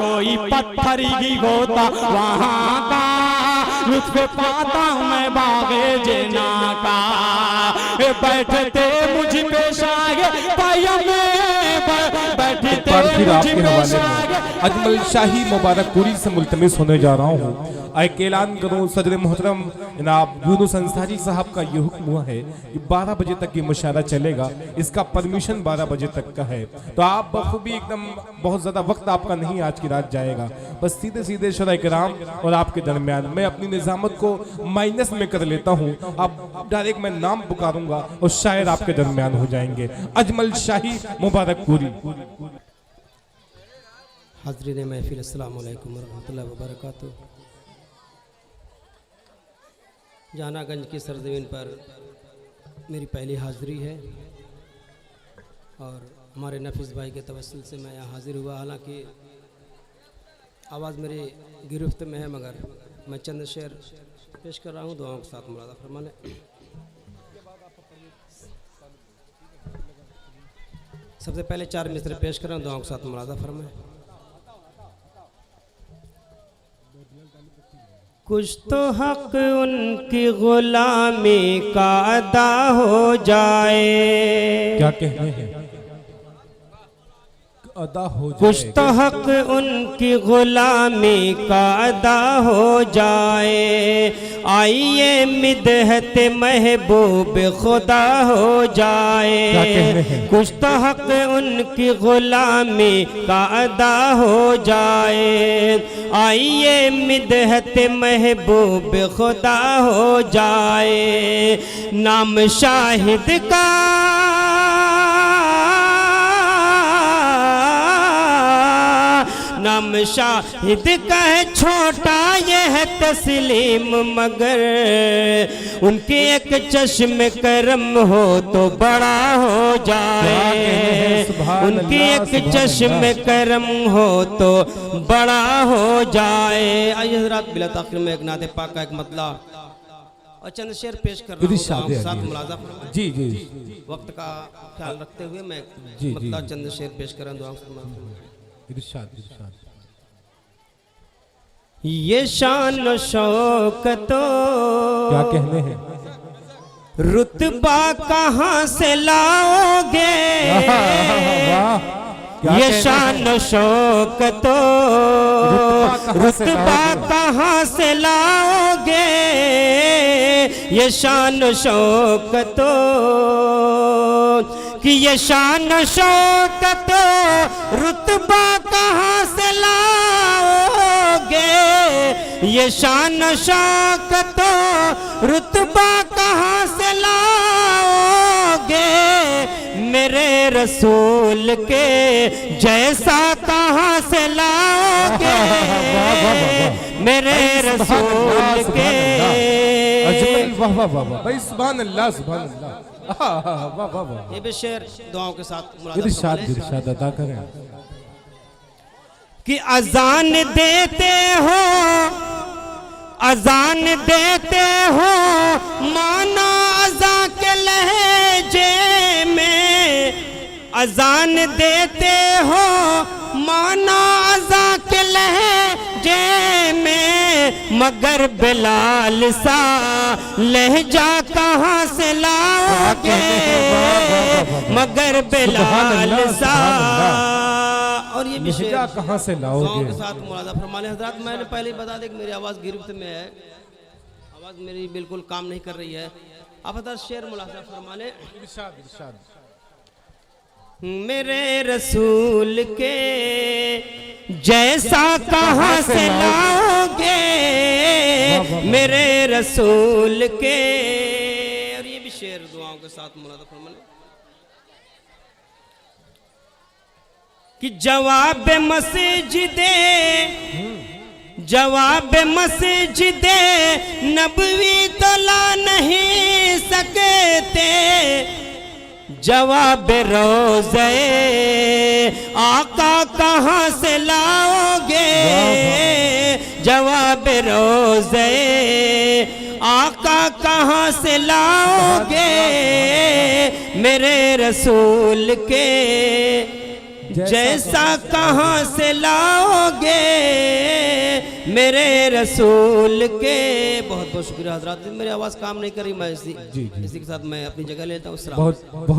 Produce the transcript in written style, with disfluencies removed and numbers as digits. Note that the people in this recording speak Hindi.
कोई पत्थर ही होता वहाँ का, लुत्फ पाता मैं बागे जना का। बैठते मुझ पे शागे फिर आपके हवाले में अजमल शाही मुबारकपुरी से मुल्तमिस होने जा रहा हूँ। एक ऐलान करूँ सदर मोहतरम जनाब यूनुस अंसारी साहब का ये हुक्म हुआ है कि 12 बजे तक ये मुशायरा चलेगा, इसका परमिशन 12 बजे तक का है। तो आप बखूबी एकदम बहुत ज़्यादा वक्त आपका नहीं आज की रात जाएगा, बस सीधे सीधे शुरा किराम और आपके दरमियान मैं अपनी निज़ामत को माइनस में कर लेता हूँ। अब डायरेक्ट मैं नाम पुकारूंगा और शायर आपके दरमियान हो जाएंगे। अजमल शाही मुबारकपुरी। हाज़रीन महफिल अस्सलामु अलैकुम वरहमतुल्लाहि वबरकातुहू। जहानागंज की सरजमीन पर मेरी पहली हाज़िरी है और हमारे नफीस भाई के तवस्सुल से मैं यहाँ हाज़िर हुआ। हालांकि आवाज़ मेरी गिरफ्त में है, मगर मैं चंद शेर पेश कर रहा हूँ। दुआओं के साथ मुरादा फरमा लें। सबसे पहले 4 मिसरे पेश कर रहा हूँ, दुआओं के साथ मुरादा फरमाएं। कुछ तो हक उनकी गुलामी का अदा हो जाए। क्या कहते हैं? अदा हो जाए। कुछ तो हक उनकी गुलामी का अदा हो जाए। आइए मिदहत महबूब खुदा हो जाए। कुछ तो हक उनकी गुलामी का अदा हो जाए। आइए मिदहत महबूब खुदा हो जाए। नाम शाहिद का नाम शाहिद का है छोटा ये है तस्लीम, मगर उनके एक चश्म करम हो तो बड़ा हो जाए। उनके एक चश्म करम हो तो बड़ा हो जाए। आइए हज़रात बिला ताख़ीर में एक नाते पाक का एक मतला और चंद शेर पेश कर रहा हूँ, साथ मुलाज़ा फरमाएं। जी जी वक्त का ख्याल रखते हुए मैं मतलब चंद शेर पेश कर रहा हूँ। ये शान शौकतो क्या कहने हैं? रुतबा कहाँ से लाओगे? ये शान शौकतो रुतबा कहाँ से लाओगे? ये शान शौकतो कि ये शान शौकतो रुतबा कहाँ से लाओगे? ये शान शौकतो रुतबा कहाँ से लाओगे? मेरे रसूल के जैसा कहाँ से लाओगे? मेरे रसूल के भाई सुभान अल्लाह सुभान अल्लाह। ये भी शेर दुआओं के साथ इरशाद अदा करें कि अजान देते हो, अजान देते हो माना अज़ा के लहजे में। अजान देते हो माना अज़ा के लहजे में, मगर बिलाल सा लहजा कहाँ से लाओगे? मगर बिलाल सा और ये भी शेर कहाँ से लाओगे? के साथ मुरादा फरमा लें। हज़रात मैंने पहले ही बता दें कि मेरी आवाज़ गिरफ्त में है, आवाज़ मेरी बिल्कुल काम नहीं कर रही है। आप हज़रात शेर मुलाज़ा फरमा लें। मेरे रसूल के जैसा कहाँ से लाओगे? मेरे रसूल के और ये भी शेर दुआओं के साथ मुरादा फरमा लें कि जवाब मस्जिदे जवाब मस्जिदे नबवी तो ला नहीं सकते। जवाब रोज़े आका कहाँ से लाओगे? जवाब रोज़े आका कहाँ से लाओगे? मेरे रसूल के जैसा कहाँ से लाओगे मेरे रसूल के। बहुत बहुत शुक्रिया हजरात। मेरी आवाज़ काम नहीं करी, मैं इसी के साथ मैं अपनी जगह लेता हूँ। बहुत बहुत